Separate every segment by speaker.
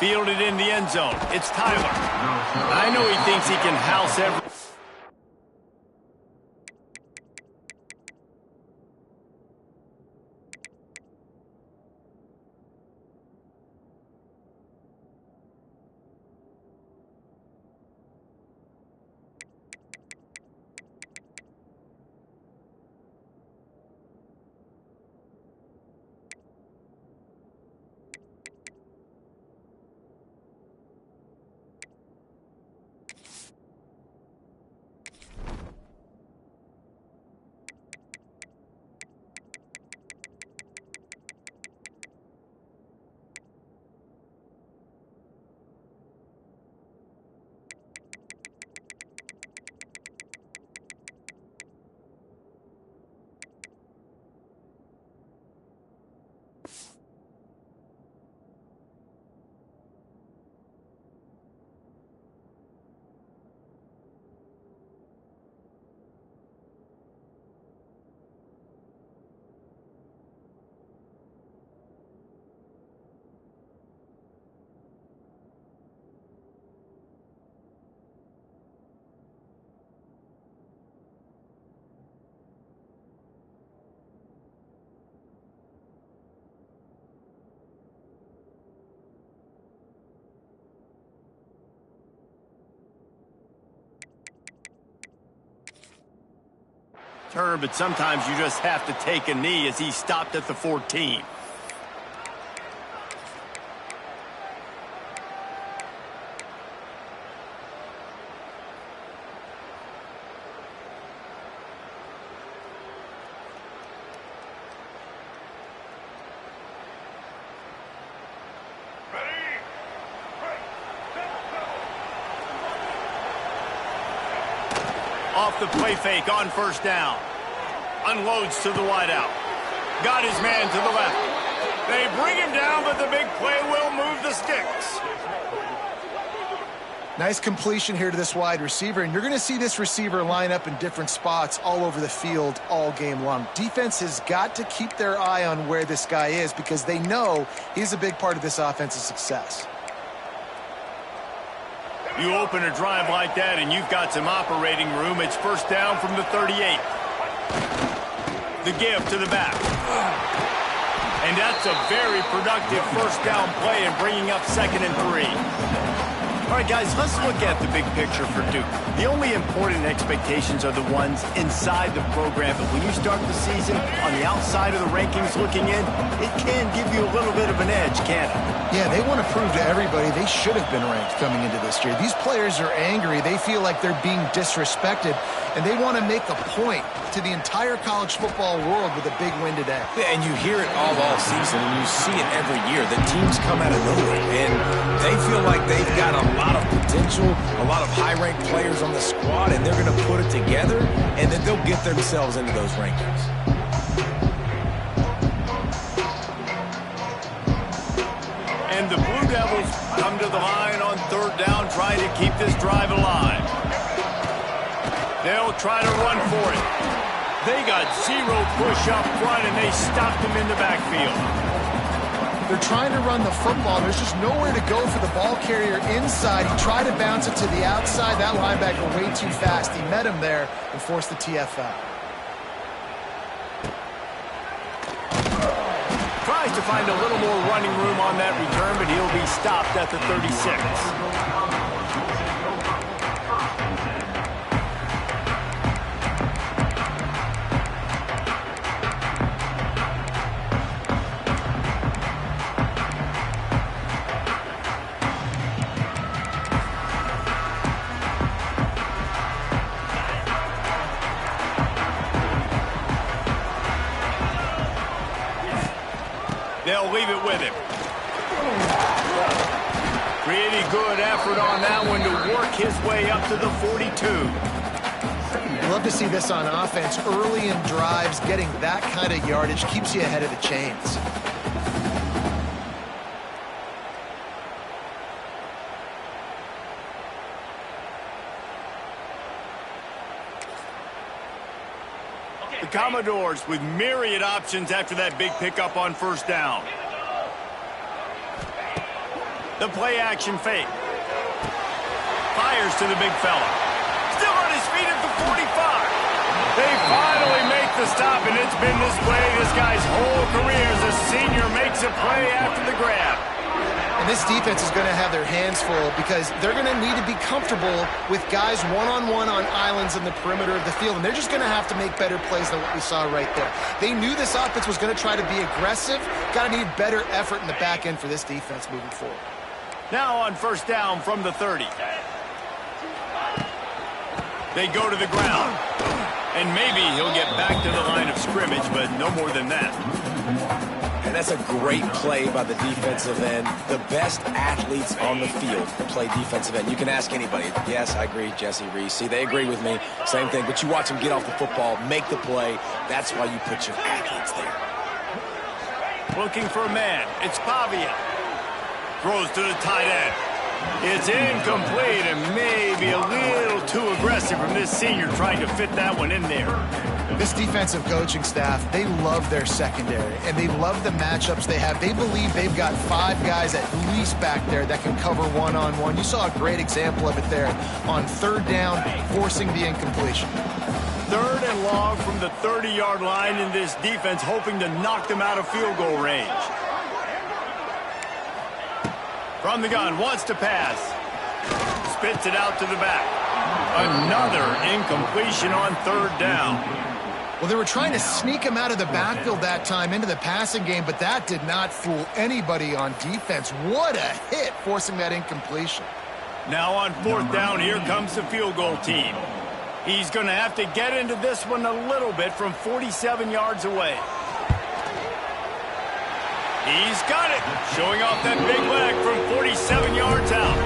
Speaker 1: Fielded in the end zone. It's Tyler. I know he thinks he can house every... But sometimes you just have to take a knee as he stopped at the 14. Off the play fake on first down. Unloads to the wideout. Got his man to the left. They bring him down, but the big play will move the sticks.
Speaker 2: Nice completion here to this wide receiver, and you're going to see this receiver line up in different spots all over the field all game long. Defense has got to keep their eye on where this guy is because they know he's a big part of this offense's success.
Speaker 1: You open a drive like that, and you've got some operating room. It's first down from the 38. The give to the back. And that's a very productive first down play and bringing up 2nd and 3. All right, guys, let's look at the big picture for Duke. The only important expectations are the ones inside the program. But when you start the season on the outside of the rankings looking in, it can give you a little bit of an edge, can't it?
Speaker 2: Yeah, they want to prove to everybody they should have been ranked coming into this year. These players are angry. They feel like they're being disrespected, and they want to make a point to the entire college football world with a big win today.
Speaker 3: Yeah, and you hear it all season, and you see it every year. The teams come out of nowhere, and they feel like they've got a lot of potential, a lot of high-ranked players on the squad, and they're going to put it together, and then they'll get themselves into those rankings.
Speaker 1: And the Blue Devils come to the line on 3rd down, trying to keep this drive alive. They'll try to run for it. They got 0 push up front, and they stopped him in the backfield.
Speaker 2: They're trying to run the football. There's just nowhere to go for the ball carrier inside. He tried to bounce it to the outside. That linebacker way too fast. He met him there and forced the TFL.
Speaker 1: Tries to find a little more running room on that return, but he'll be stopped at the 36. They'll leave it with him. Pretty good effort on that one to work his way up to the 42.
Speaker 2: You love to see this on offense. Early in drives, getting that kind of yardage keeps you ahead of the chains.
Speaker 1: The Commodores with myriad options after that big pickup on first down. The play action fake. Fires to the big fella. Still on his feet at the 45. They finally make the stop, and it's been this way this guy's whole career as a senior makes a play after the grab.
Speaker 2: And this defense is going to have their hands full because they're going to need to be comfortable with guys one-on-one on islands in the perimeter of the field, and they're just going to have to make better plays than what we saw right there. They knew this offense was going to try to be aggressive. Got to need better effort in the back end for this defense moving forward.
Speaker 1: Now on first down from the 30. They go to the ground. And maybe he'll get back to the line of scrimmage, but no more than that.
Speaker 3: And that's a great play by the defensive end. The best athletes on the field play defensive end. You can ask anybody. Yes, I agree, Jesse Reese. See, they agree with me. Same thing. But you watch them get off the football, make the play. That's why you put your athletes there.
Speaker 1: Looking for a man. It's Pavia. Throws to the tight end. It's incomplete and maybe a little too aggressive from this senior trying to fit that one in there.
Speaker 2: This defensive coaching staff, they love their secondary, and they love the matchups they have. They believe they've got 5 guys at least back there that can cover one-on-one. You saw a great example of it there on third down, forcing the incompletion.
Speaker 1: Third and long from the 30-yard line, in this defense hoping to knock them out of field goal range. From the gun, wants to pass. Spits it out to the back. Another incompletion on third down.
Speaker 2: Well, they were trying to sneak him out of the backfield that time into the passing game, but that did not fool anybody on defense. What a hit, forcing that incompletion.
Speaker 1: Now on fourth down, here comes the field goal team. He's going to have to get into this one a little bit from 47 yards away. He's got it, showing off that big leg from 47 yards out.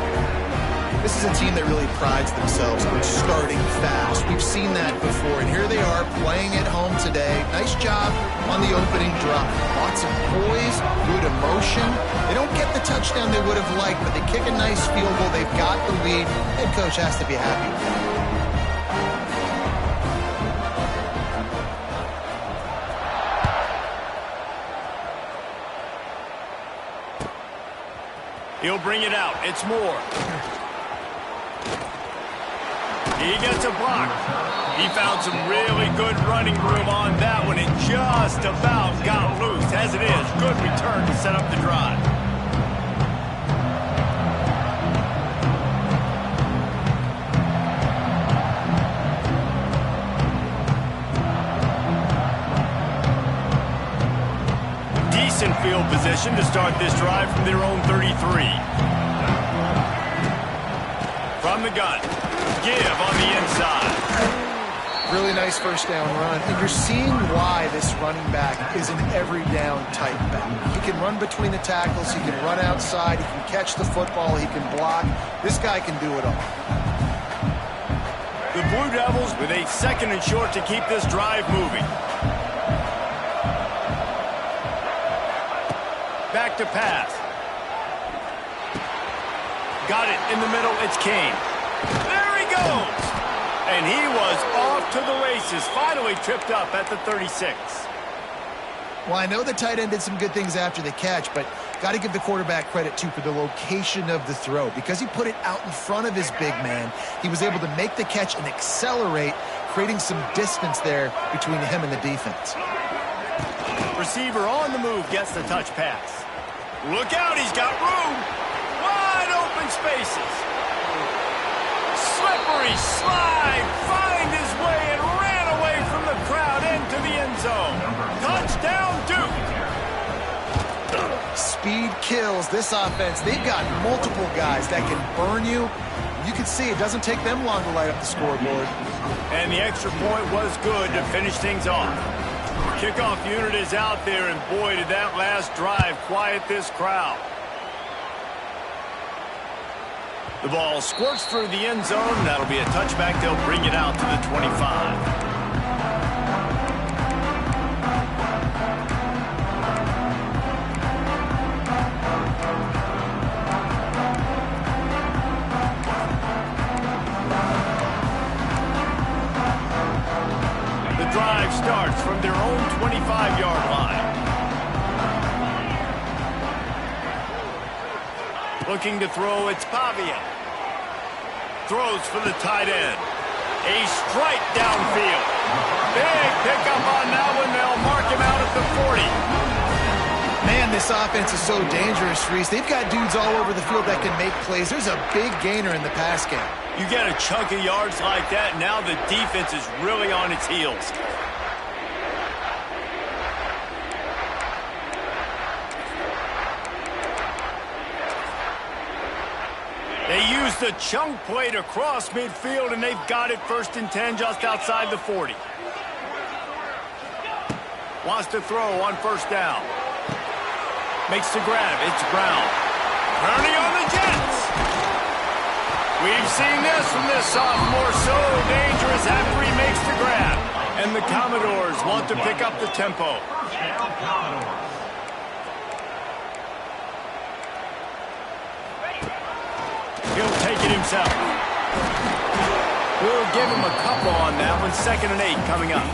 Speaker 2: This is a team that really prides themselves on starting fast. We've seen that before, and here they are playing at home today. Nice job on the opening drive. Lots of poise, good emotion. They don't get the touchdown they would have liked, but they kick a nice field goal. They've got the lead. Head coach has to be happy with that.
Speaker 1: He'll bring it out. It's Moore. He gets a block. He found some really good running room on that one and just about got loose. As it is, good return to set up the drive. Decent field position to start this drive from their own 33. From the gun, give on the inside.
Speaker 2: Really nice first down run, and you're seeing why this running back is an every down type back. He can run between the tackles, he can run outside, he can catch the football, he can block. This guy can do it all.
Speaker 1: The Blue Devils with a second and short to keep this drive moving. Back to pass. Got it in the middle. It's Kane. There he goes. And he was off to the races. Finally tripped up at the 36.
Speaker 2: Well, I know the tight end did some good things after the catch, but got to give the quarterback credit, too, for the location of the throw. Because he put it out in front of his big man, he was able to make the catch and accelerate, creating some distance there between him and the defense.
Speaker 1: Receiver on the move gets the touch pass. Look out, he's got room. Wide open spaces. Slippery slide, find his way and ran away from the crowd into the end zone. Touchdown, Duke.
Speaker 2: Speed kills this offense. They've got multiple guys that can burn you. You can see it doesn't take them long to light up the scoreboard.
Speaker 1: And the extra point was good to finish things off. Kickoff unit is out there, and boy, did that last drive quiet this crowd. The ball squirts through the end zone. That'll be a touchback. They'll bring it out to the 25. Drive starts from their own 25-yard line. Looking to throw, it's Pavia. Throws for the tight end. A strike downfield. Big pickup on that one. They'll mark him out at the 40.
Speaker 2: Man, this offense is so dangerous, Reese. They've got dudes all over the field that can make plays. There's a big gainer in the pass game.
Speaker 1: You get a chunk of yards like that, now the defense is really on its heels. They use the chunk play to cross midfield, and they've got it 1st and 10 just outside the 40. Wants to throw on 1st down. Makes the grab. It's Brown. Turning on the Jets. We've seen this from this sophomore. So dangerous after he makes the grab. And the Commodores want to pick up the tempo. He'll take it himself. We'll give him a couple on that one. 2nd and 8 coming up.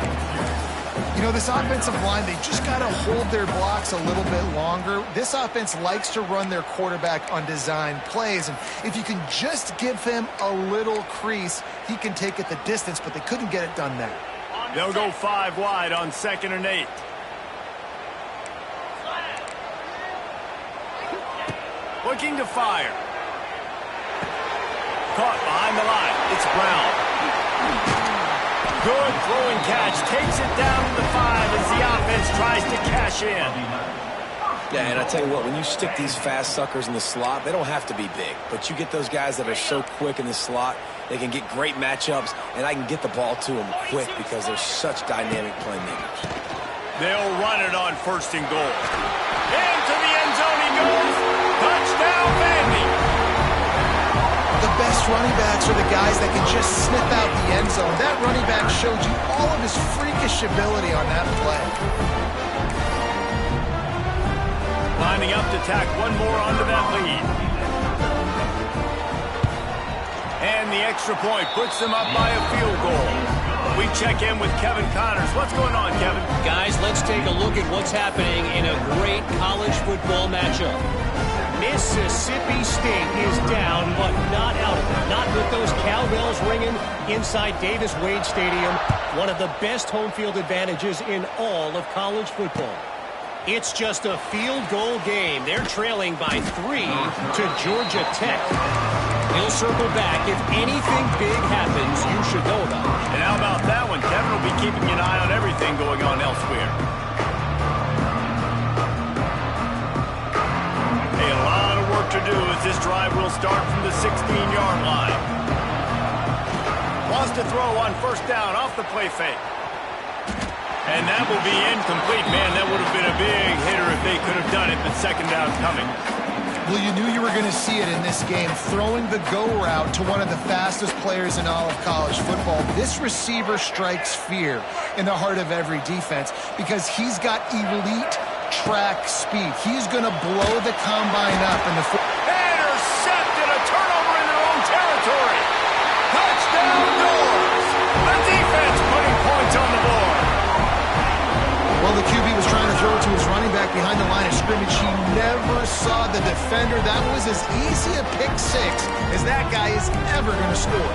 Speaker 2: You know, this offensive line, they just got to hold their blocks a little bit longer. This offense likes to run their quarterback on design plays, and if you can just give him a little crease, he can take it the distance, but they couldn't get it done there.
Speaker 1: They'll go 5 wide on 2nd and 8. Looking to fire. Caught behind the line. It's Brown. Good throwing catch. Takes it down to the 5 as the offense tries to cash in.
Speaker 3: Yeah, and I tell you what, when you stick these fast suckers in the slot, they don't have to be big. But you get those guys that are so quick in the slot, they can get great matchups, and I can get the ball to them quick because they're such dynamic playmakers.
Speaker 1: They'll run it on 1st and goal. Into the end zone he goes. Touchdown, Vandy.
Speaker 2: The best running backs are the guys that can just sniff out the end zone. That running back showed you all of his freakish ability on that play.
Speaker 1: Lining up to tack one more onto that lead. And the extra point puts them up by a field goal. We check in with Kevin Connors. What's going on, Kevin?
Speaker 4: Guys, let's take a look at what's happening in a great college football matchup. Mississippi State is down, but not out of it. Not with those cowbells ringing inside Davis-Wade Stadium, one of the best home field advantages in all of college football. It's just a field goal game. They're trailing by 3 to Georgia Tech. He'll circle back. If anything big happens, you should know about it.
Speaker 1: And how about that one? Kevin will be keeping an eye on everything going on elsewhere. A lot of work to do as this drive will start from the 16-yard line. Wants to throw on 1st down off the play fake. And that will be incomplete. Man, that would have been a big hitter if they could have done it, but 2nd down coming.
Speaker 2: Well, you knew you were going to see it in this game, throwing the go route to one of the fastest players in all of college football. This receiver strikes fear in the heart of every defense because he's got elite track speed. He's going to blow the combine up in the...
Speaker 1: Intercepted, a turnover in their own territory. Touchdown, Doors. The defense putting points on the board.
Speaker 2: Well, the QB was trying to throw it to his running back behind the line of scrimmage. He never saw the defender. That was as easy a pick 6 as that guy is ever going to score.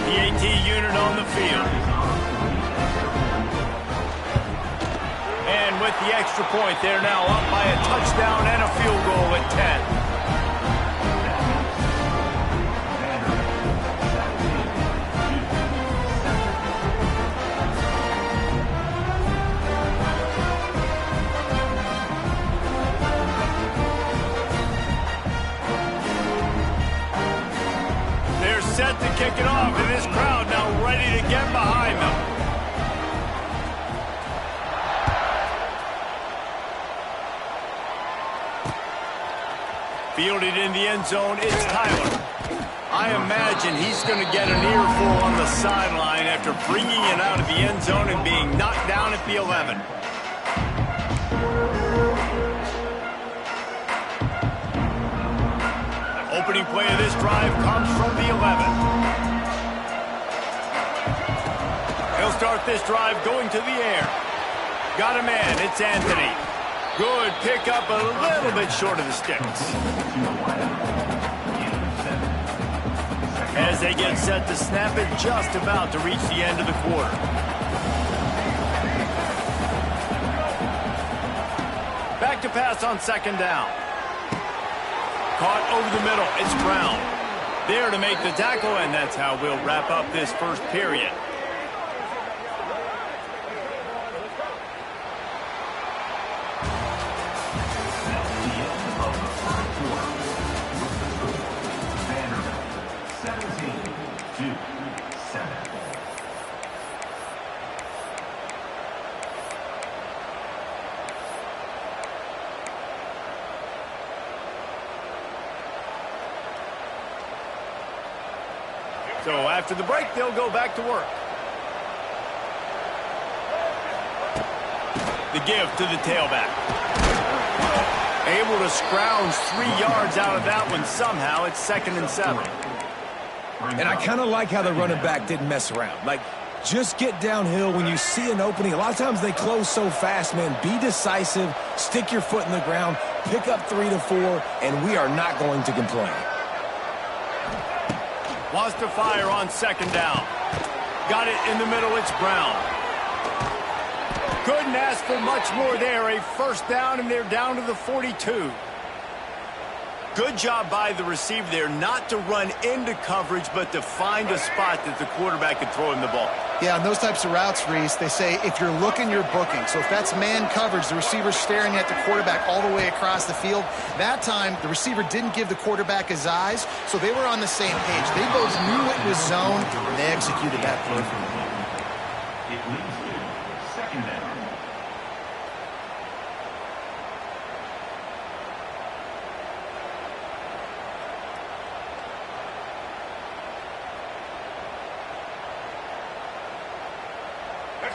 Speaker 1: The AT unit on the field. And with the extra point, they're now up by a touchdown and a field goal at 10. Set to kick it off, and this crowd now ready to get behind them. Fielded in the end zone, it's Tyler. I imagine he's going to get an earful on the sideline after bringing it out of the end zone and being knocked down at the 11. Opening play of this drive comes from the 11. He'll start this drive going to the air. Got a man. It's Anthony. Good pickup, a little bit short of the sticks. As they get set to snap it, just about to reach the end of the quarter. Back to pass on second down. Caught over the middle. It's Brown. There to make the tackle, and that's how we'll wrap up this first period. So after the break, they'll go back to work. The give to the tailback. Able to scrounge 3 yards out of that one somehow. It's 2nd and 7.
Speaker 3: And I kind of like how the running back didn't mess around. Like, just get downhill when you see an opening. A lot of times they close so fast, man. Be decisive, stick your foot in the ground, pick up 3 to 4, and we are not going to complain.
Speaker 1: Wants to fire on second down. Got it in the middle. It's Brown. Couldn't ask for much more there. A first down, and they're down to the 42. Good job by the receiver there not to run into coverage, but to find a spot that the quarterback could throw him the ball.
Speaker 2: Yeah, on those types of routes, Reese, they say if you're looking, you're booking. So if that's man coverage, the receiver's staring at the quarterback all the way across the field. That time, the receiver didn't give the quarterback his eyes, so they were on the same page. They both knew it was zone, and they executed that perfectly.
Speaker 5: It leads to second down.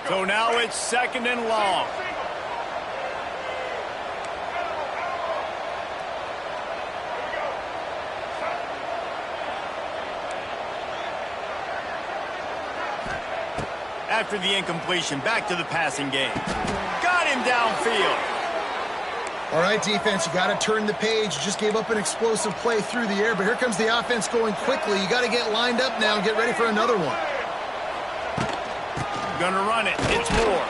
Speaker 1: So now it's 2nd and long. After the incompletion, back to the passing game. Got him downfield.
Speaker 2: All right, defense, you got to turn the page. You just gave up an explosive play through the air, but here comes the offense going quickly. You got to get lined up now and get ready for another one.
Speaker 1: Gonna run it. It's Moore.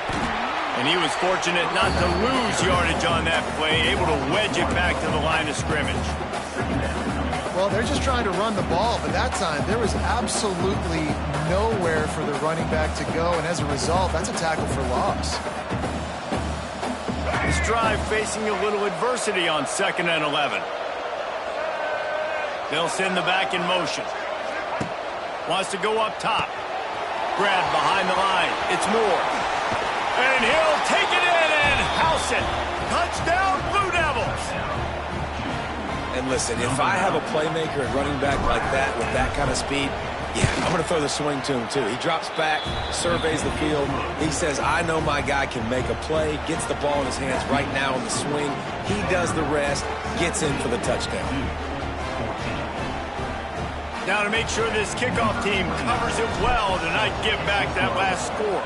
Speaker 1: And he was fortunate not to lose yardage on that play, able to wedge it back to the line of scrimmage.
Speaker 2: Well, they're just trying to run the ball, but that time there was absolutely nowhere for the running back to go, and as a result, that's a tackle for loss.
Speaker 1: This drive facing a little adversity on 2nd and 11. They'll send the back in motion. Wants to go up top. Grab behind the line. It's Moore. And he'll take it in and house it. Touchdown, Blue Devils.
Speaker 3: And listen, if I have a playmaker and running back like that with that kind of speed, yeah, I'm going to throw the swing to him too. He drops back, surveys the field. He says, I know my guy can make a play, gets the ball in his hands right now on the swing. He does the rest, gets in for the touchdown.
Speaker 1: Now to make sure this kickoff team covers it well to not give back that last score.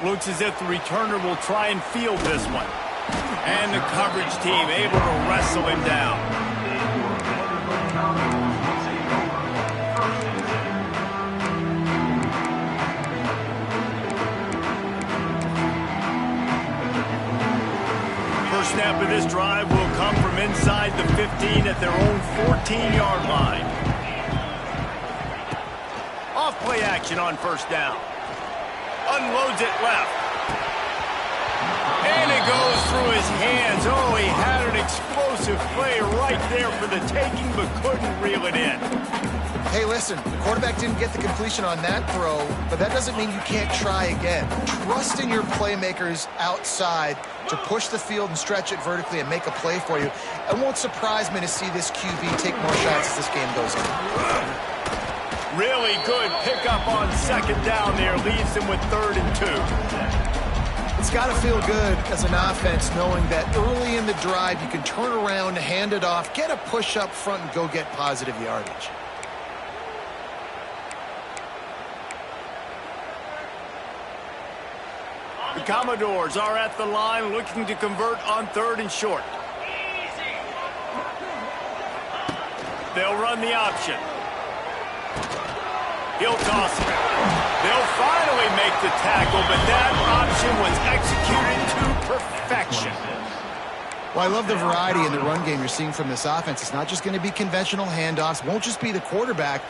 Speaker 1: Looks as if the returner will try and field this one. And the coverage team able to wrestle him down. First snap of this drive will come from inside the 15 at their own 14-yard line. Off play action on first down. Unloads it left. And it goes through his hands. Oh, he had an explosive play right there for the taking, but couldn't reel it in.
Speaker 2: Hey, listen, the quarterback didn't get the completion on that throw, but that doesn't mean you can't try again. Trust in your playmakers outside to push the field and stretch it vertically and make a play for you. It won't surprise me to see this QB take more shots as this game goes on.
Speaker 1: Really good pickup on second down there. Leaves them with 3rd and 2.
Speaker 2: It's got to feel good as an offense knowing that early in the drive you can turn around, hand it off, get a push up front, and go get positive yardage.
Speaker 1: The Commodores are at the line looking to convert on 3rd and short. They'll run the option. He'll toss it. They'll finally make the tackle, but that option was executed to perfection.
Speaker 2: Well, I love the variety in the run game you're seeing from this offense. It's not just going to be conventional handoffs. Won't just be the quarterback,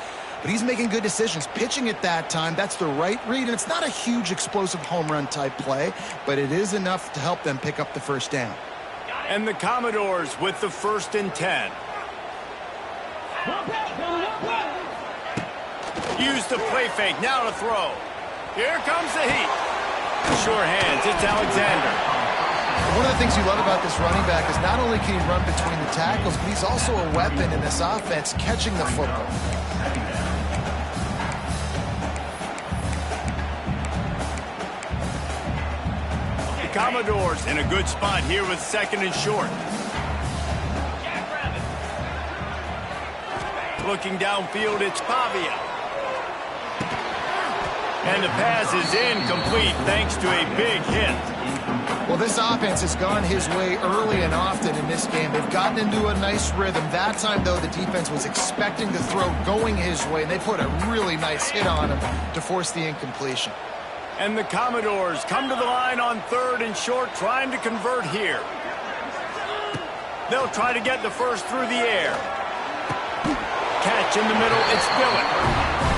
Speaker 2: but he's making good decisions. Pitching at that time, that's the right read, and it's not a huge explosive home run type play, but it is enough to help them pick up the first down.
Speaker 1: And the Commodores with the 1st and 10. Use the play fake, now to throw. Here comes the heat. Sure hands, it's Alexander.
Speaker 2: One of the things you love about this running back is not only can he run between the tackles, but he's also a weapon in this offense, catching the football.
Speaker 1: The Commodores in a good spot here with 2nd and short. Looking downfield, it's Pavia. And the pass is incomplete thanks to a big hit.
Speaker 2: Well, this offense has gone his way early and often in this game. They've gotten into a nice rhythm. That time, though, the defense was expecting the throw going his way, and they put a really nice hit on him to force the incompletion.
Speaker 1: And the Commodores come to the line on 3rd and short, trying to convert here. They'll try to get the first through the air. Catch in the middle, it's Dillon.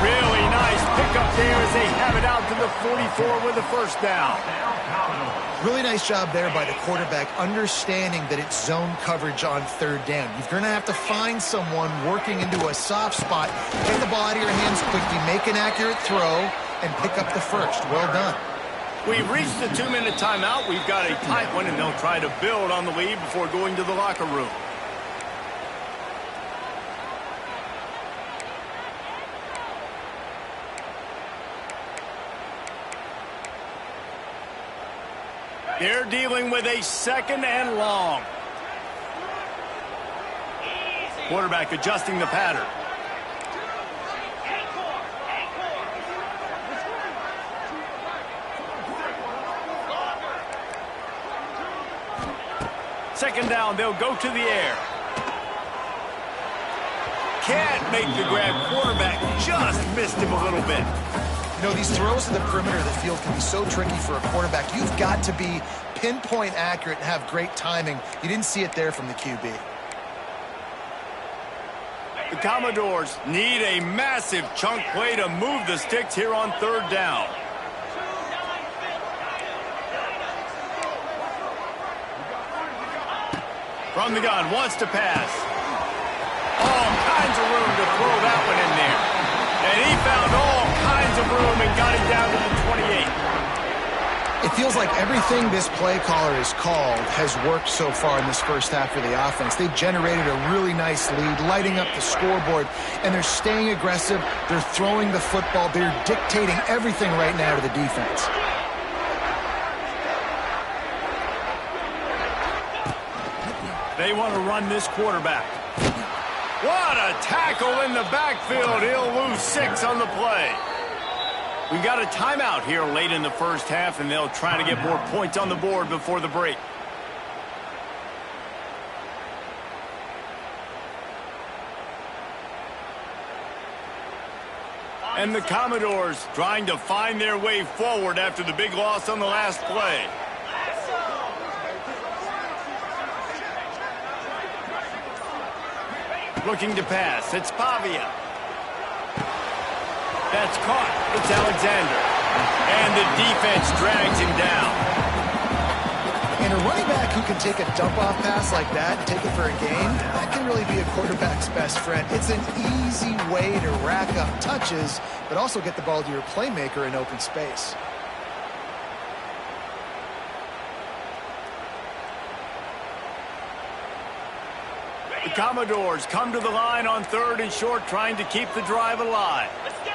Speaker 1: Really nice pickup there as they have it out to the 44 with a first down.
Speaker 2: Really nice job there by the quarterback, understanding that it's zone coverage on 3rd down. You're going to have to find someone working into a soft spot, get the ball out of your hands quickly, make an accurate throw, and pick up the first. Well done.
Speaker 1: We've reached the 2-minute timeout. We've got a tight one, and they'll try to build on the lead before going to the locker room. They're dealing with a 2nd and long. Quarterback adjusting the pattern. Second down, they'll go to the air. Can't make the grab. Quarterback just missed him a little bit.
Speaker 2: You know, these throws to the perimeter of the field can be so tricky for a quarterback. You've got to be pinpoint accurate and have great timing. You didn't see it there from the QB.
Speaker 1: The Commodores need a massive chunk play to move the sticks here on 3rd down. From the gun, wants to pass. All kinds of room to throw that one in there. And he found all kinds of room and got it down to the 28.
Speaker 2: It feels like everything this play caller has called has worked so far in this first half of the offense. They've generated a really nice lead, lighting up the scoreboard, and they're staying aggressive. They're throwing the football. They're dictating everything right now to the defense.
Speaker 1: They want to run this quarterback. What a tackle in the backfield. He'll lose 6 on the play. We've got a timeout here late in the first half, and they'll try to get more points on the board before the break. And the Commodores trying to find their way forward after the big loss on the last play. Looking to pass. It's Pavia. That's caught. It's Alexander. And the defense drags him down.
Speaker 2: And a running back who can take a dump-off pass like that and take it for a gain, that can really be a quarterback's best friend. It's an easy way to rack up touches, but also get the ball to your playmaker in open space.
Speaker 1: The Commodores come to the line on 3rd and short, trying to keep the drive alive. Let's go!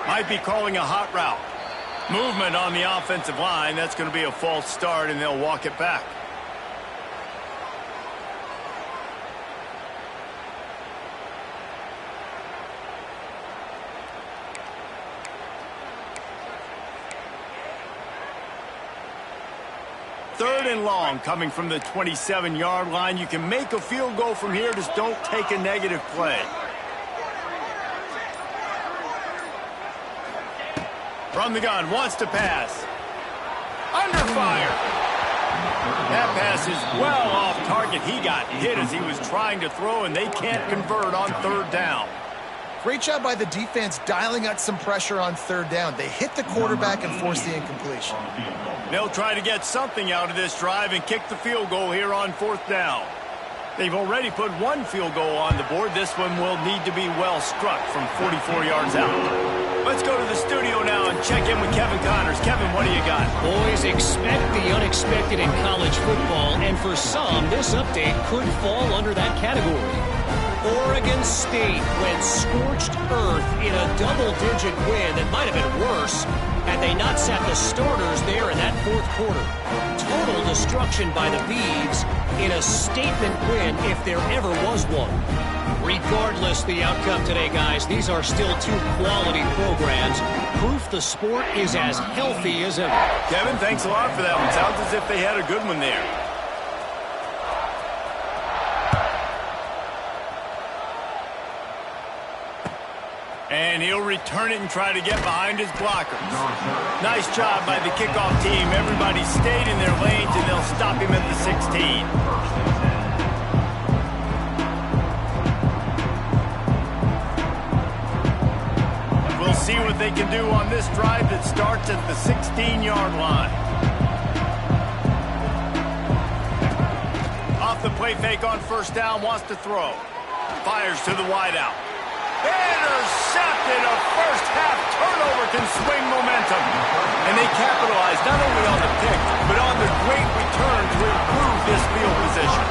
Speaker 1: Might be calling a hot route. Movement on the offensive line. That's going to be a false start, and they'll walk it back. 3rd and long coming from the 27-yard line. You can make a field goal from here, just don't take a negative play. From the gun, wants to pass. Under fire. That pass is well off target. He got hit as he was trying to throw, and they can't convert on 3rd down.
Speaker 2: Great job by the defense dialing out some pressure on 3rd down. They hit the quarterback and forced the incompletion.
Speaker 1: They'll try to get something out of this drive and kick the field goal here on 4th down. They've already put 1 field goal on the board. This one will need to be well struck from 44 yards out. Let's go to the studio now and check in with Kevin Connors. Kevin, what do you got?
Speaker 4: Boys, expect the unexpected in college football, and for some, this update could fall under that category. Oregon State went scorched earth in a double-digit win that might have been worse had they not sat the starters there in that 4th quarter. Total destruction by the Beavs in a statement win if there ever was one. Regardless the outcome today, guys, these are still 2 quality programs. Proof the sport is as healthy as ever.
Speaker 1: Kevin, thanks a lot for that one. Sounds as if they had a good one there. And he'll return it and try to get behind his blockers. Nice job by the kickoff team. Everybody stayed in their lanes, and they'll stop him at the 16. We'll see what they can do on this drive that starts at the 16-yard line. Off the play fake on 1st down, wants to throw. Fires to the wideout. Intercepted. A first-half turnover can swing momentum. And they capitalize not only on the pick, but on the great return to improve this field position.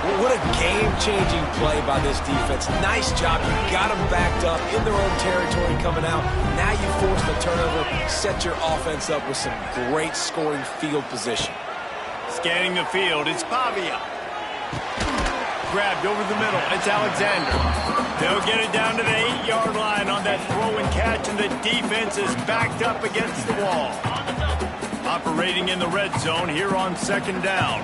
Speaker 3: Well, what a game-changing play by this defense. Nice job. You got them backed up in their own territory coming out. Now you force the turnover, set your offense up with some great scoring field position.
Speaker 1: Scanning the field, it's Pavia. Grabbed over the middle, it's Alexander. They'll get it down to the 8-yard line on that throw and catch, and the defense is backed up against the wall. Operating in the red zone here on 2nd down.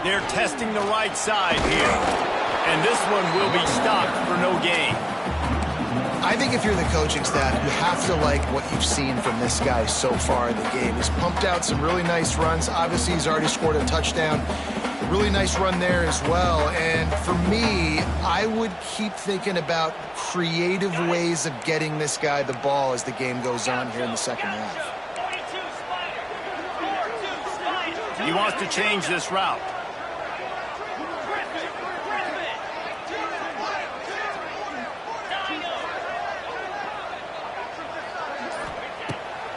Speaker 1: They're testing the right side here. And this one will be stopped for no gain.
Speaker 2: I think if you're the coaching staff, you have to like what you've seen from this guy so far in the game. He's pumped out some really nice runs. Obviously, he's already scored a touchdown. Really nice run there as well. And for me, I would keep thinking about creative ways of getting this guy the ball as the game goes on here in the 2nd half.
Speaker 1: He wants to change this route.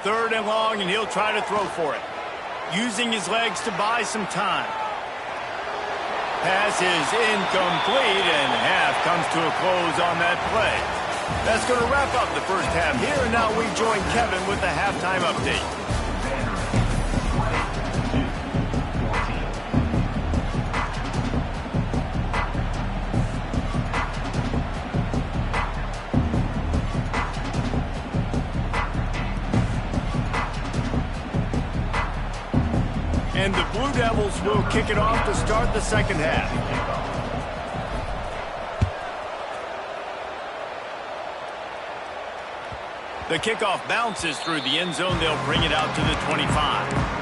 Speaker 1: Third and long, and he'll try to throw for it. Using his legs to buy some time. Pass is incomplete, and half comes to a close on that play. That's going to wrap up the 1st half here, and now we join Kevin with the halftime update. And the Blue Devils will kick it off to start the 2nd half. The kickoff bounces through the end zone. They'll bring it out to the 25.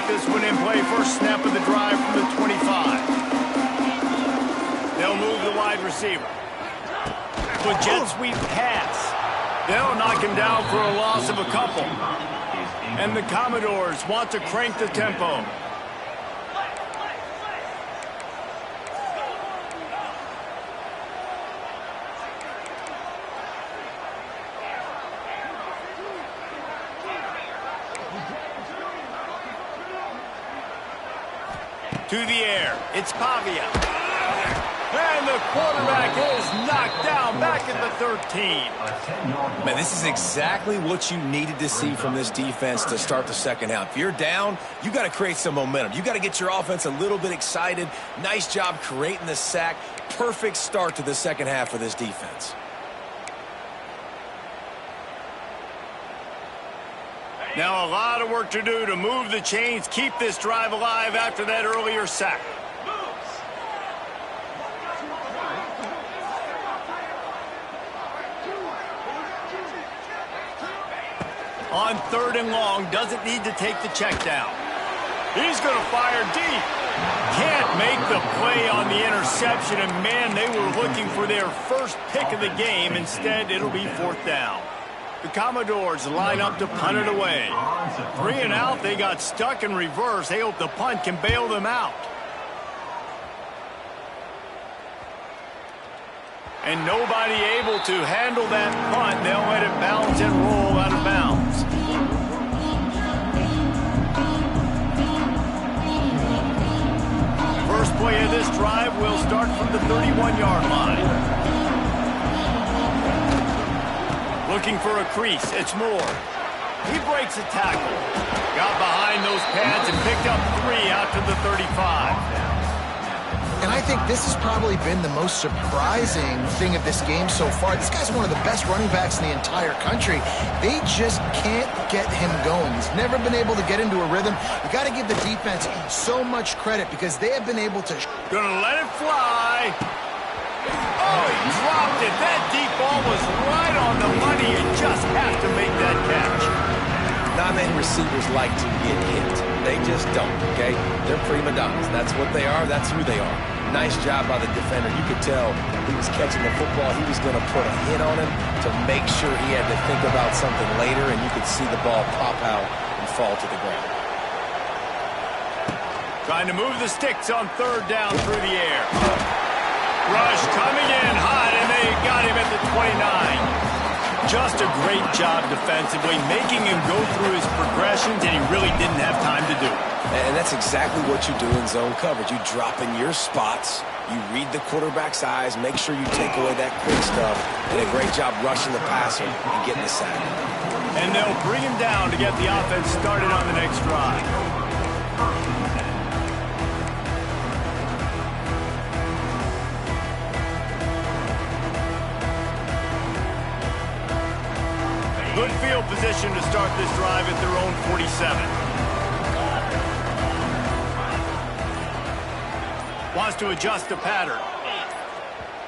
Speaker 1: This one in play, first snap of the drive from the 25. They'll move the wide receiver. The jet sweep pass. They'll knock him down for a loss of a couple. And the Commodores want to crank the tempo. To the air. It's Pavia. And the quarterback is knocked down back at the 13.
Speaker 3: Man, this is exactly what you needed to see from this defense to start the second half. If you're down, you got to create some momentum. You got to get your offense a little bit excited. Nice job creating the sack. Perfect start to the second half for this defense.
Speaker 1: Now a lot of work to do to move the chains, keep this drive alive after that earlier sack. On 3rd and long, doesn't need to take the check down. He's going to fire deep. Can't make the play on the interception, and man, they were looking for their first pick of the game. Instead, it'll be 4th down. The Commodores line up to punt it away. 3 and out, they got stuck in reverse. They hope the punt can bail them out. And nobody able to handle that punt. They'll let it bounce and roll out of bounds. First play of this drive will start from the 31-yard line. Looking for a crease. It's Moore. He breaks a tackle. Got behind those pads and picked up 3 out to the 35.
Speaker 2: And I think this has probably been the most surprising thing of this game so far. This guy's one of the best running backs in the entire country. They just can't get him going. He's never been able to get into a rhythm. You got to give the defense so much credit because they have been able to...
Speaker 1: Gonna let it fly. Oh, he dropped it. That deep ball was right on the money. You just have to make that catch.
Speaker 3: Not many receivers like to get hit. They just don't, okay? They're prima donnas. That's what they are. That's who they are. Nice job by the defender. You could tell he was catching the football. He was going to put a hit on him to make sure he had to think about something later, and you could see the ball pop out and fall to the ground.
Speaker 1: Trying to move the sticks on 3rd down through the air. Rush coming in hot, and they got him at the 29. Just a great job defensively, making him go through his progressions, and he really didn't have time to do it.
Speaker 3: And that's exactly what you do in zone coverage. You drop in your spots, you read the quarterback's eyes, make sure you take away that quick stuff, and a great job rushing the passer and getting the sack.
Speaker 1: And they'll bring him down to get the offense started on the next drive. Good field position to start this drive at their own 47. Wants to adjust the pattern.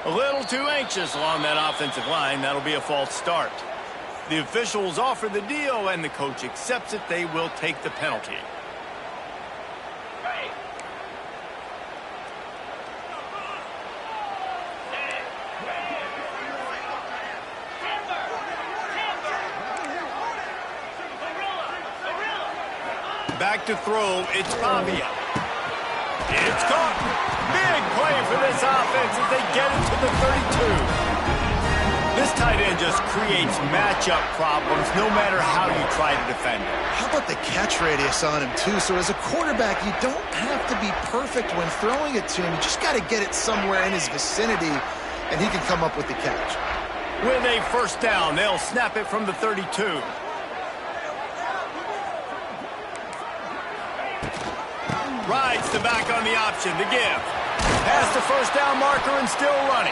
Speaker 1: A little too anxious along that offensive line. That'll be a false start. The officials offer the deal, and the coach accepts it. They will take the penalty. Back to throw, it's Pavia. It's caught. Big play for this offense as they get it to the 32. This tight end just creates matchup problems no matter how you try to defend it.
Speaker 2: How about the catch radius on him, too? So as a quarterback, you don't have to be perfect when throwing it to him. You just got to get it somewhere in his vicinity, and he can come up with the catch.
Speaker 1: With a 1st down, they'll snap it from the 32. Rides the back on the option, the give. Past the 1st down marker and still running.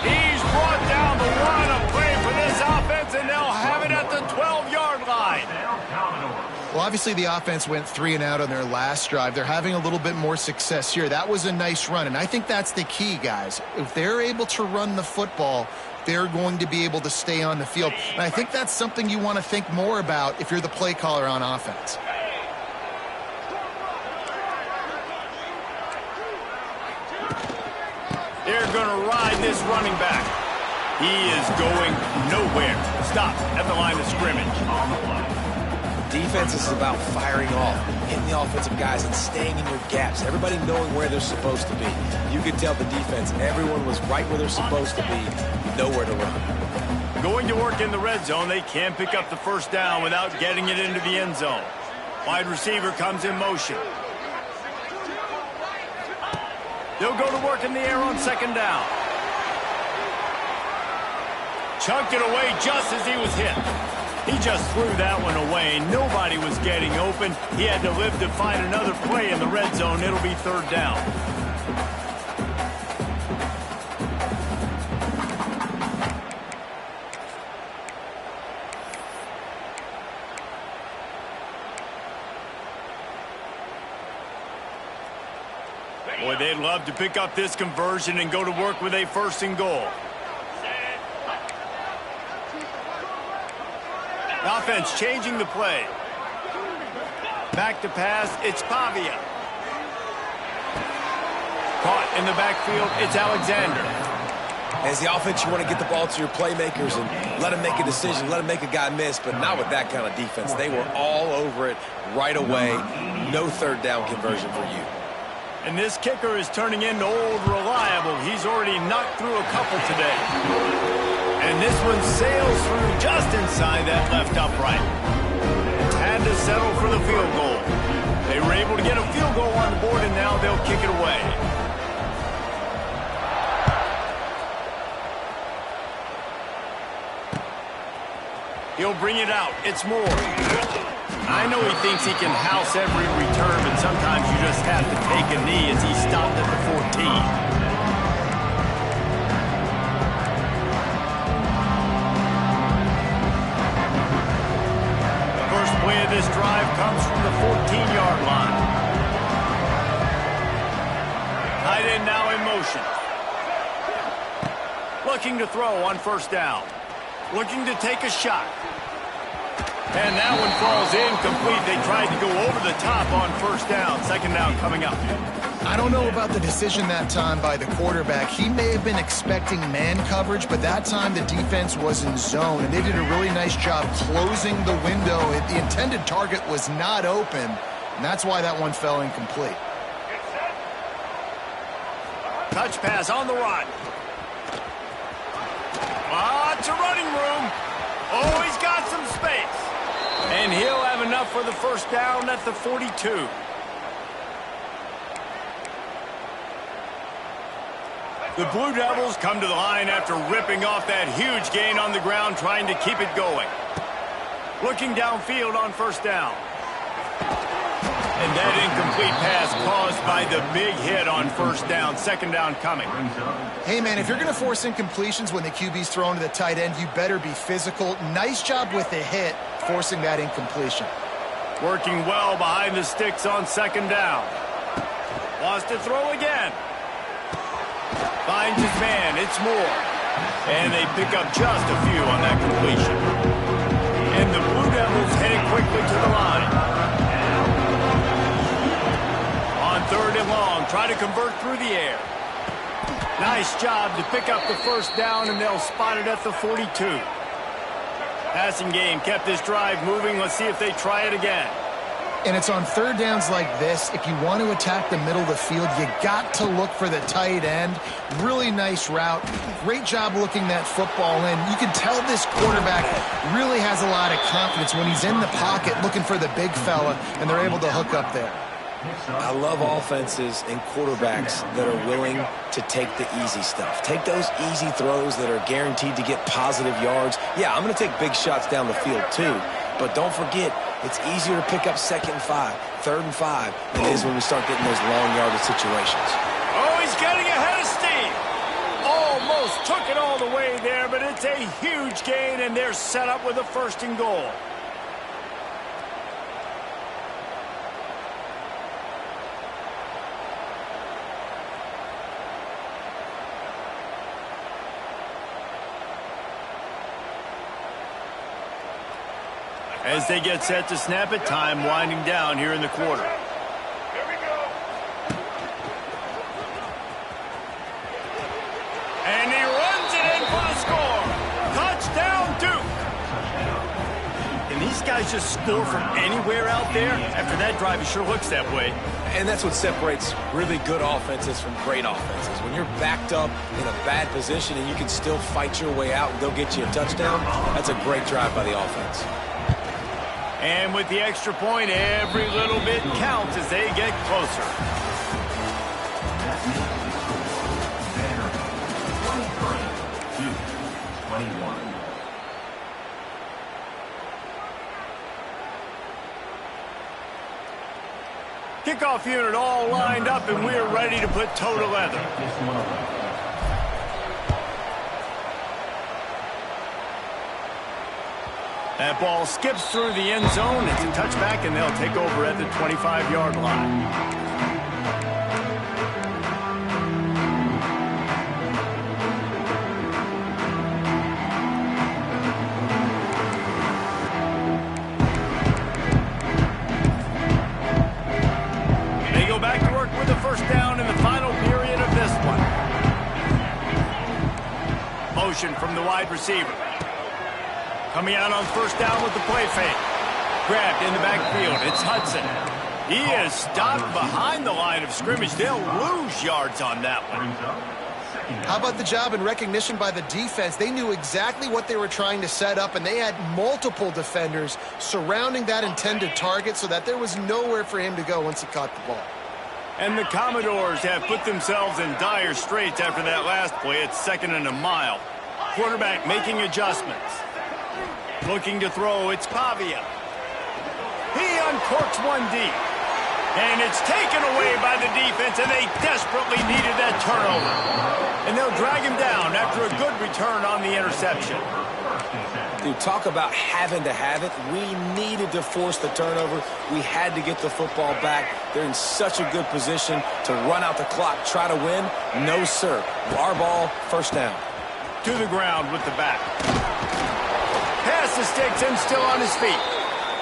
Speaker 1: He's brought down the one, a play for this offense, and they'll have it at the 12-yard line.
Speaker 2: Well, obviously the offense went 3 and out on their last drive. They're having a little bit more success here. That was a nice run, and I think that's the key, guys. If they're able to run the football, they're going to be able to stay on the field. And I think that's something you want to think more about if you're the play caller on offense.
Speaker 1: They're going to ride this running back. He is going nowhere. Stop at the line of scrimmage.
Speaker 3: Defense is about firing off, hitting the offensive guys, and staying in your gaps. Everybody knowing where they're supposed to be. You could tell the defense, everyone was right where they're supposed to be, nowhere to run.
Speaker 1: Going to work in the red zone, they can pick up the 1st down without getting it into the end zone. Wide receiver comes in motion. They'll go to work in the air on second down. Chunked it away just as he was hit. He just threw that one away. Nobody was getting open. He had to live to find another play in the red zone. It'll be third down. Boy, they'd love to pick up this conversion and go to work with a first and goal. Offense changing the play. Back to pass, it's Pavia. Caught in the backfield, it's Alexander.
Speaker 3: As the offense, you want to get the ball to your playmakers and let them make a decision, let them make a guy miss, but not with that kind of defense. They were all over it right away. No third down conversion for you.
Speaker 1: And this kicker is turning into old reliable. He's already knocked through a couple today. And this one sails through just inside that left upright. Had to settle for the field goal. They were able to get a field goal on the board, and now they'll kick it away. He'll bring it out. It's Moore. I know he thinks he can house every return, but sometimes you just have to take a knee as he stopped at the 14. This drive comes from the 14-yard line. Tight end now in motion. Looking to throw on first down. Looking to take a shot. And that one falls incomplete. They tried to go over the top on first down. Second down coming up.
Speaker 2: I don't know about the decision that time by the quarterback. He may have been expecting man coverage, but that time the defense was in zone, and they did a really nice job closing the window. The intended target was not open, and that's why that one fell incomplete.
Speaker 1: Touch pass on the run. Lots of running room. Oh, he's got some space. And he'll have enough for the first down at the 42. The Blue Devils come to the line after ripping off that huge gain on the ground, trying to keep it going. Looking downfield on first down. And that incomplete pass caused by the big hit on first down. Second down coming.
Speaker 2: Hey, man, if you're going to force incompletions when the QB's thrown to the tight end, you better be physical. Nice job with the hit, forcing that incompletion.
Speaker 1: Working well behind the sticks on second down. Wants to throw again. Finds his man, it's Moore. And they pick up just a few on that completion. And the Blue Devils headed quickly to the line. On third and long, try to convert through the air. Nice job to pick up the first down, and they'll spot it at the 42. Passing game kept this drive moving. Let's see if they try it again.
Speaker 2: And it's on third downs like this. If you want to attack the middle of the field, you got to look for the tight end. Really nice route. Great job looking that football in. You can tell this quarterback really has a lot of confidence when he's in the pocket looking for the big fella, and they're able to hook up there.
Speaker 3: I love offenses and quarterbacks that are willing to take the easy stuff. Take those easy throws that are guaranteed to get positive yards. Yeah, I'm going to take big shots down the field too, but don't forget, it's easier to pick up second and 5, third and 5 than it is when we start getting those long yardage situations.
Speaker 1: Oh, he's getting ahead of steam. Almost took it all the way there, but it's a huge gain, and they're set up with a first and goal. As they get set to snap it, time winding down here in the quarter.
Speaker 5: Here we go.
Speaker 1: And he runs it in for the score. Touchdown, Duke. And these guys just score from anywhere out there. After that drive, it sure looks that way.
Speaker 3: And that's what separates really good offenses from great offenses. When you're backed up in a bad position and you can still fight your way out and go get you a touchdown, that's a great drive by the offense.
Speaker 1: And with the extra point, every little bit counts as they get closer. Kickoff unit all lined up, and we're ready to put toe to leather. That ball skips through the end zone. It's a touchback, and they'll take over at the 25-yard line. First down in the final period of this one. Motion from the wide receiver. Coming out on first down with the play fake. Grabbed in the backfield. It's Hudson. He is stopped behind the line of scrimmage. They'll lose yards on that one.
Speaker 2: How about the job and recognition by the defense? They knew exactly what they were trying to set up, and they had multiple defenders surrounding that intended target so that there was nowhere for him to go once he caught the ball.
Speaker 1: And the Commodores have put themselves in dire straits after that last play. It's 2nd and a mile. Quarterback making adjustments. Looking to throw, it's Pavia. He uncorks one deep. And it's taken away by the defense, and they desperately needed that turnover. And they'll drag him down after a good return on the interception.
Speaker 3: Dude, talk about having to have it. We needed to force the turnover. We had to get the football back. They're in such a good position to run out the clock, try to win. No, sir. Our ball, first down.
Speaker 1: To the ground with the back. Pass the sticks and still on his feet.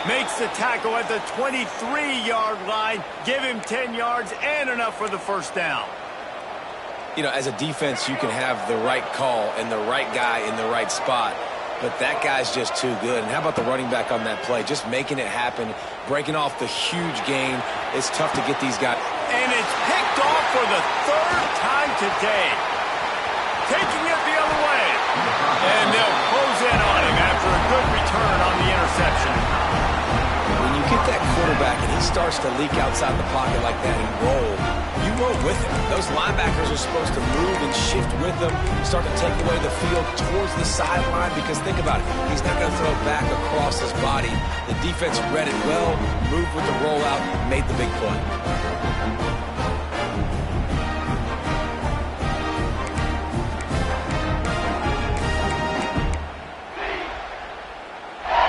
Speaker 1: Makes the tackle at the 23-yard line. Give him 10 yards and enough for the first down.
Speaker 3: You know, as a defense, you can have the right call and the right guy in the right spot. But that guy's just too good. And how about the running back on that play? Just making it happen, breaking off the huge gain. It's tough to get these guys.
Speaker 1: And it's picked off for the 3rd time today. Taking it the other way. And they'll close in on him after a good return on the interception.
Speaker 3: When you get that quarterback and he starts to leak outside the pocket like that and roll, you roll with him. Those linebackers are supposed to move and shift with him, start to take away the field towards the sideline, because think about it, he's not going to throw back across his body. The defense read it well, moved with the rollout, made the big play.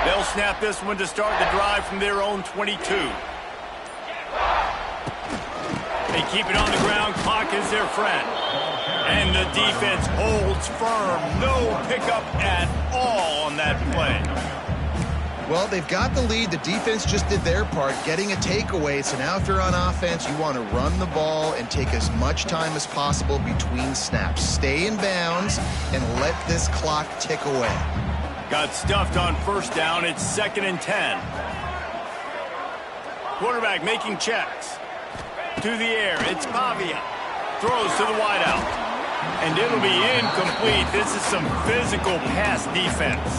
Speaker 1: They'll snap this one to start the drive from their own 22. They keep it on the ground. Clock is their friend. And the defense holds firm. No pickup at all on that play.
Speaker 2: Well, they've got the lead. The defense just did their part, getting a takeaway. So now if you're on offense, you want to run the ball and take as much time as possible between snaps. Stay in bounds and let this clock tick away.
Speaker 1: Got stuffed on first down. It's 2nd and 10. Quarterback making checks. To the air, it's Pavia. Throws to the wideout. And it'll be incomplete. This is some physical pass defense.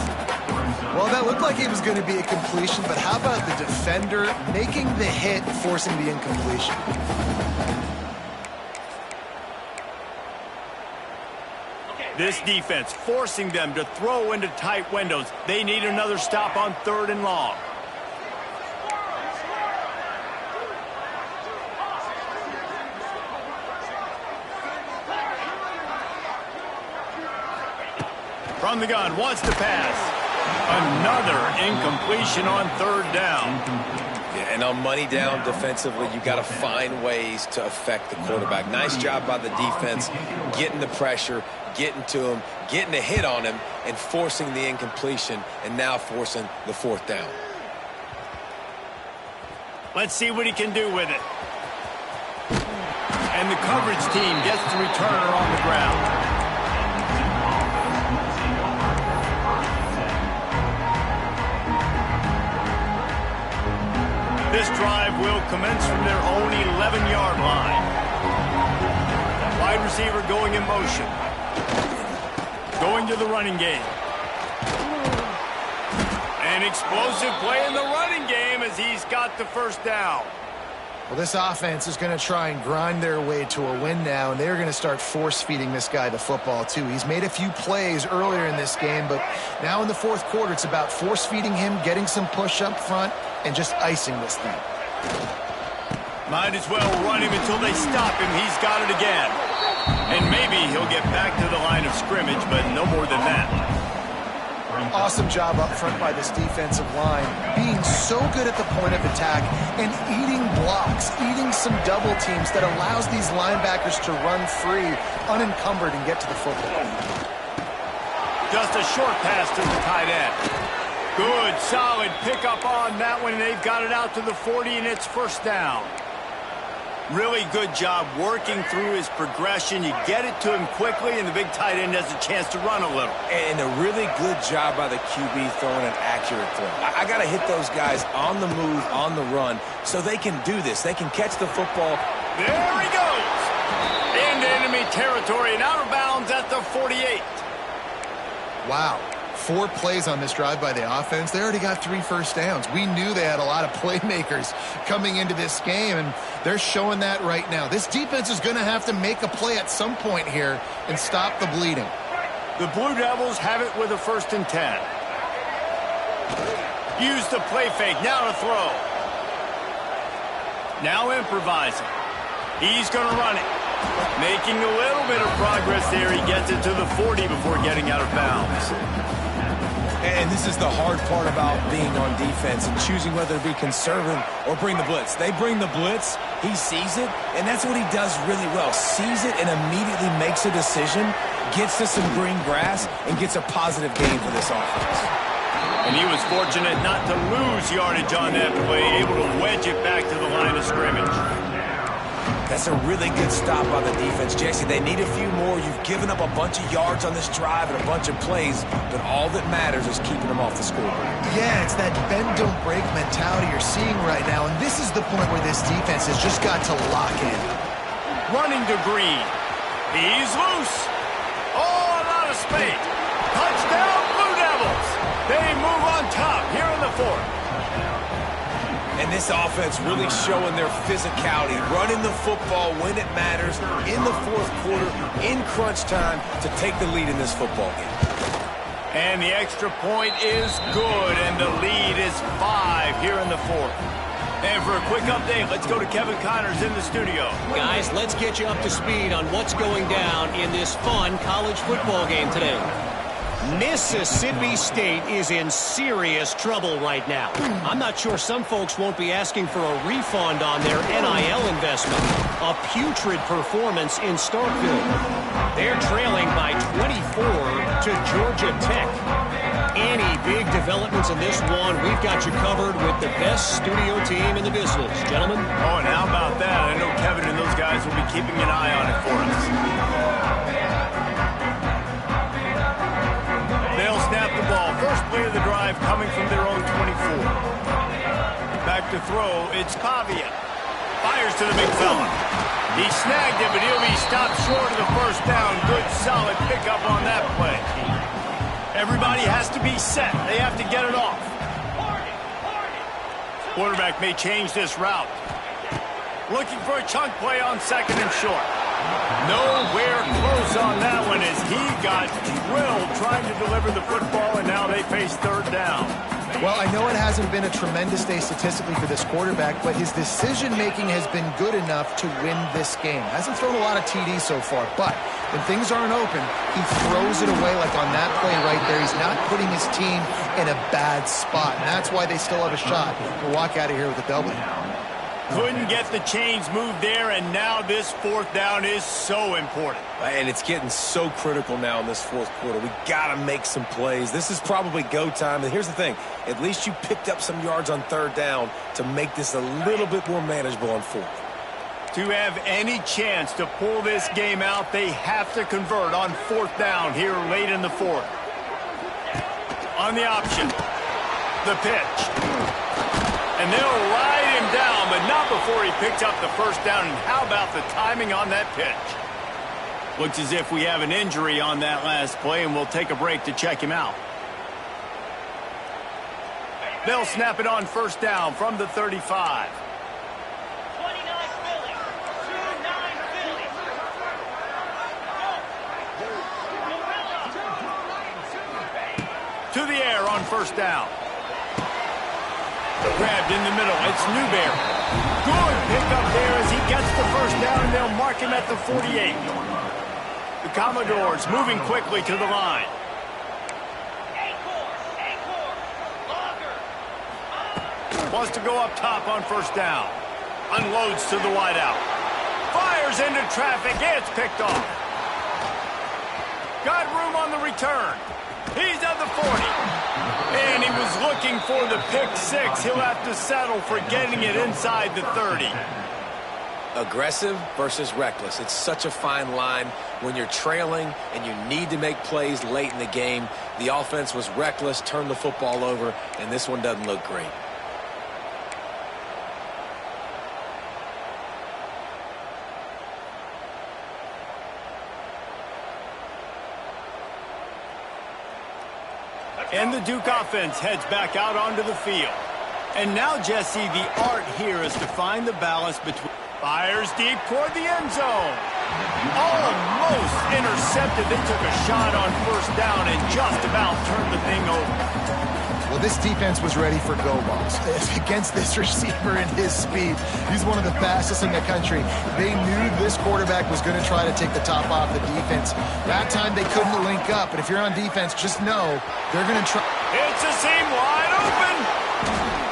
Speaker 2: Well, that looked like it was going to be a completion, but how about the defender making the hit, forcing the incompletion?
Speaker 1: This defense forcing them to throw into tight windows. They need another stop on 3rd and long. From the gun, wants to pass. Another incompletion on 3rd down.
Speaker 3: Yeah, and on money down defensively, you got to find ways to affect the quarterback. Nice job by the defense, getting the pressure, getting to him, getting a hit on him, and forcing the incompletion, and now forcing the 4th down.
Speaker 1: Let's see what he can do with it. And the coverage team gets the returner on the ground. This drive will commence from their own 11-yard line. Wide receiver going in motion. Going to the running game. An explosive play in the running game as he's got the first down.
Speaker 2: Well, this offense is going to try and grind their way to a win now, and they're going to start force-feeding this guy the football, too. He's made a few plays earlier in this game, but now in the fourth quarter, it's about force-feeding him, getting some push up front, and just icing this thing.
Speaker 1: Might as well run him until they stop him. He's got it again. And maybe he'll get back to the line of scrimmage, but no more than that.
Speaker 2: Awesome job up front by this defensive line, being so good at the point of attack and eating blocks, eating some double teams that allows these linebackers to run free, unencumbered, and get to the football.
Speaker 1: Just a short pass to the tight end. Good, solid pickup on that one. They've got it out to the 40, and it's first down. Really good job working through his progression. You get it to him quickly, and the big tight end has a chance to run a little.
Speaker 3: And a really good job by the QB throwing an accurate throw. I got to hit those guys on the move, on the run, so they can do this. They can catch the football.
Speaker 1: There he goes. Into enemy territory and out of bounds at the 48.
Speaker 2: Wow. 4 plays on this drive by the offense. They already got 3 first downs. We knew they had a lot of playmakers coming into this game, and they're showing that right now. This defense is going to have to make a play at some point here and stop the bleeding.
Speaker 1: The Blue Devils have it with a 1st and 10. Use the play fake. Now to throw. Now improvising. He's going to run it. Making a little bit of progress there. He gets it to the 40 before getting out of bounds.
Speaker 3: And this is the hard part about being on defense and choosing whether to be conservative or bring the blitz. They bring the blitz, he sees it, and that's what he does really well. Sees it and immediately makes a decision, gets to some green grass, and gets a positive gain for this offense.
Speaker 1: And he was fortunate not to lose yardage on that play, able to wedge it back to the line of scrimmage.
Speaker 3: That's a really good stop by the defense. Jesse, they need a few more. You've given up a bunch of yards on this drive and a bunch of plays, but all that matters is keeping them off the scoreboard.
Speaker 2: Yeah, it's that bend-don't-break mentality you're seeing right now, and this is the point where this defense has just got to lock in.
Speaker 1: Running to Green. He's loose. Oh, a lot of space. Touchdown, Blue Devils. They move on top here in the 4th.
Speaker 3: And this offense really showing their physicality, running the football when it matters, in the 4th quarter, in crunch time, to take the lead in this football game.
Speaker 1: And the extra point is good, and the lead is 5 here in the 4th. And for a quick update, let's go to Kevin Connors in the studio.
Speaker 4: Guys, let's get you up to speed on what's going down in this fun college football game today. Mississippi State is in serious trouble right now. I'm not sure some folks won't be asking for a refund on their NIL investment. A putrid performance in Starkville. They're trailing by 24 to Georgia Tech. Any big developments in this one, we've got you covered with the best studio team in the business. Gentlemen?
Speaker 1: Oh, and how about that? I know Kevin and those guys will be keeping an eye on it for us. They'll snap the ball. First play of the drive coming from their own 24. Back to throw. It's Pavia. Fires to the big fella. He snagged it, but he'll be stopped short of the first down. Good, solid pickup on that play. Everybody has to be set. They have to get it off. Quarterback may change this route. Looking for a chunk play on 2nd and short. Nowhere close on that one as he got drilled trying to deliver the football, and now they face 3rd down.
Speaker 2: Well, I know it hasn't been a tremendous day statistically for this quarterback, but his decision-making has been good enough to win this game. Hasn't thrown a lot of TDs so far, but when things aren't open, he throws it away like on that play right there. He's not putting his team in a bad spot, and that's why they still have a shot to walk out of here with a W.
Speaker 1: Couldn't get the chains moved there, and now this 4th down is so important.
Speaker 3: And it's getting so critical now in this 4th quarter. We got to make some plays. This is probably go time. And here's the thing. At least you picked up some yards on 3rd down to make this a little bit more manageable on 4th.
Speaker 1: To have any chance to pull this game out, they have to convert on 4th down here late in the 4th. On the option. The pitch. And they'll ride him down, but not before he picks up the first down. And how about the timing on that pitch? Looks as if we have an injury on that last play, and we'll take a break to check him out. They'll snap it on 1st down from the 35. to the air on first down. Grabbed in the middle. It's Newberry. Good pickup there as he gets the first down, and they'll mark him at the 48. The Commodores moving quickly to the line. Wants to go up top on first down. Unloads to the wideout. Fires into traffic. It's picked off. Got room on the return. He's at the 40. And he was looking for the pick six. He'll have to settle for getting it inside the 30.
Speaker 3: Aggressive versus reckless. It's such a fine line when you're trailing and you need to make plays late in the game. The offense was reckless, turned the football over, and this one doesn't look great.
Speaker 1: And the Duke offense heads back out onto the field. And now, Jesse, the art here is to find the balance between... Fires deep toward the end zone. Almost intercepted. They took a shot on first down and just about turned the thing over.
Speaker 2: Well, this defense was ready for go balls. Against this receiver and his speed, he's one of the fastest in the country. They knew this quarterback was going to try to take the top off the defense. That time they couldn't link up, but if you're on defense, just know they're going to try.
Speaker 1: It's a seam wide open.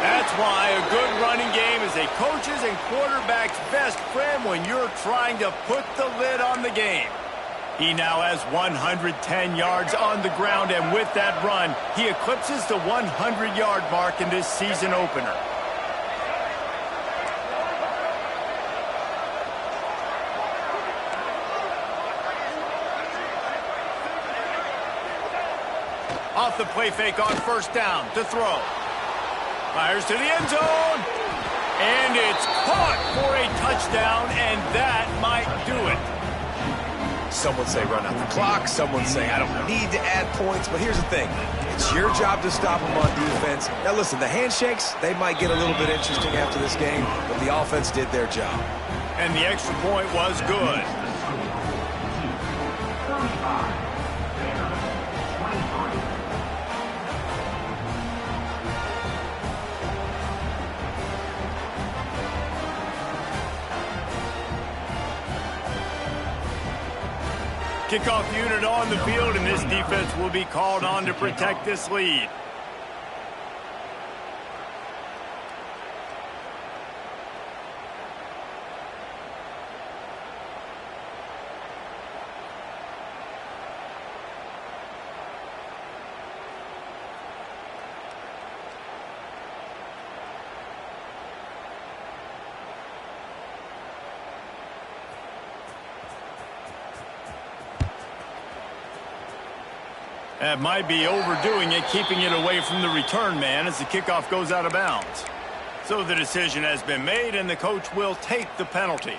Speaker 1: That's why a good running game is a coach's and quarterback's best friend when you're trying to put the lid on the game. He now has 110 yards on the ground, and with that run, he eclipses the 100-yard mark in this season opener. Off the play fake on first down to throw. Fires to the end zone. And it's caught for a touchdown, and that might do it.
Speaker 3: Some would say run out the clock. Some would say I don't need to add points. But here's the thing. It's your job to stop them on defense. Now, listen, the handshakes, they might get a little bit interesting after this game, but the offense did their job.
Speaker 1: And the extra point was good. Kickoff unit on the field, and this defense will be called on to protect this lead. That might be overdoing it, keeping it away from the return man as the kickoff goes out of bounds. So the decision has been made, and the coach will take the penalty.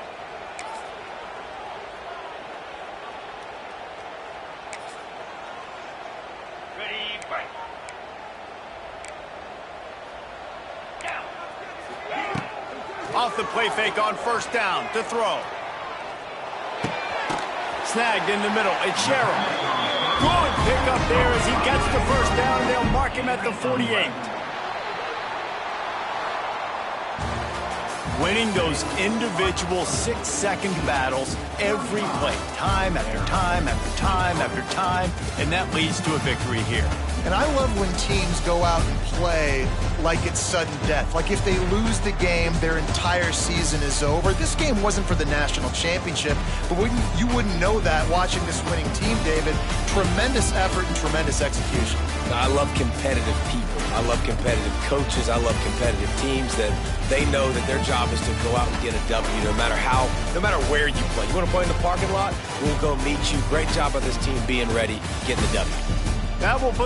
Speaker 5: Ready, fight.
Speaker 1: Off the play fake on first down to throw. Snagged in the middle. It's Sherrill. Good pick up there as he gets the first down, and they'll mark him at the 48. Winning those individual 6-second battles every play, time after time after time after time, and that leads to a victory here.
Speaker 2: And I love when teams go out and play like it's sudden death. Like if they lose the game, their entire season is over. This game wasn't for the national championship, but you wouldn't know that watching this winning team, David. Tremendous effort and tremendous execution.
Speaker 3: I love competitive people. I love competitive coaches. I love competitive teams that they know that their job is to go out and get a W no matter where you play. You want to play in the parking lot? We'll go meet you. Great job by this team being ready, getting the W.
Speaker 1: That will put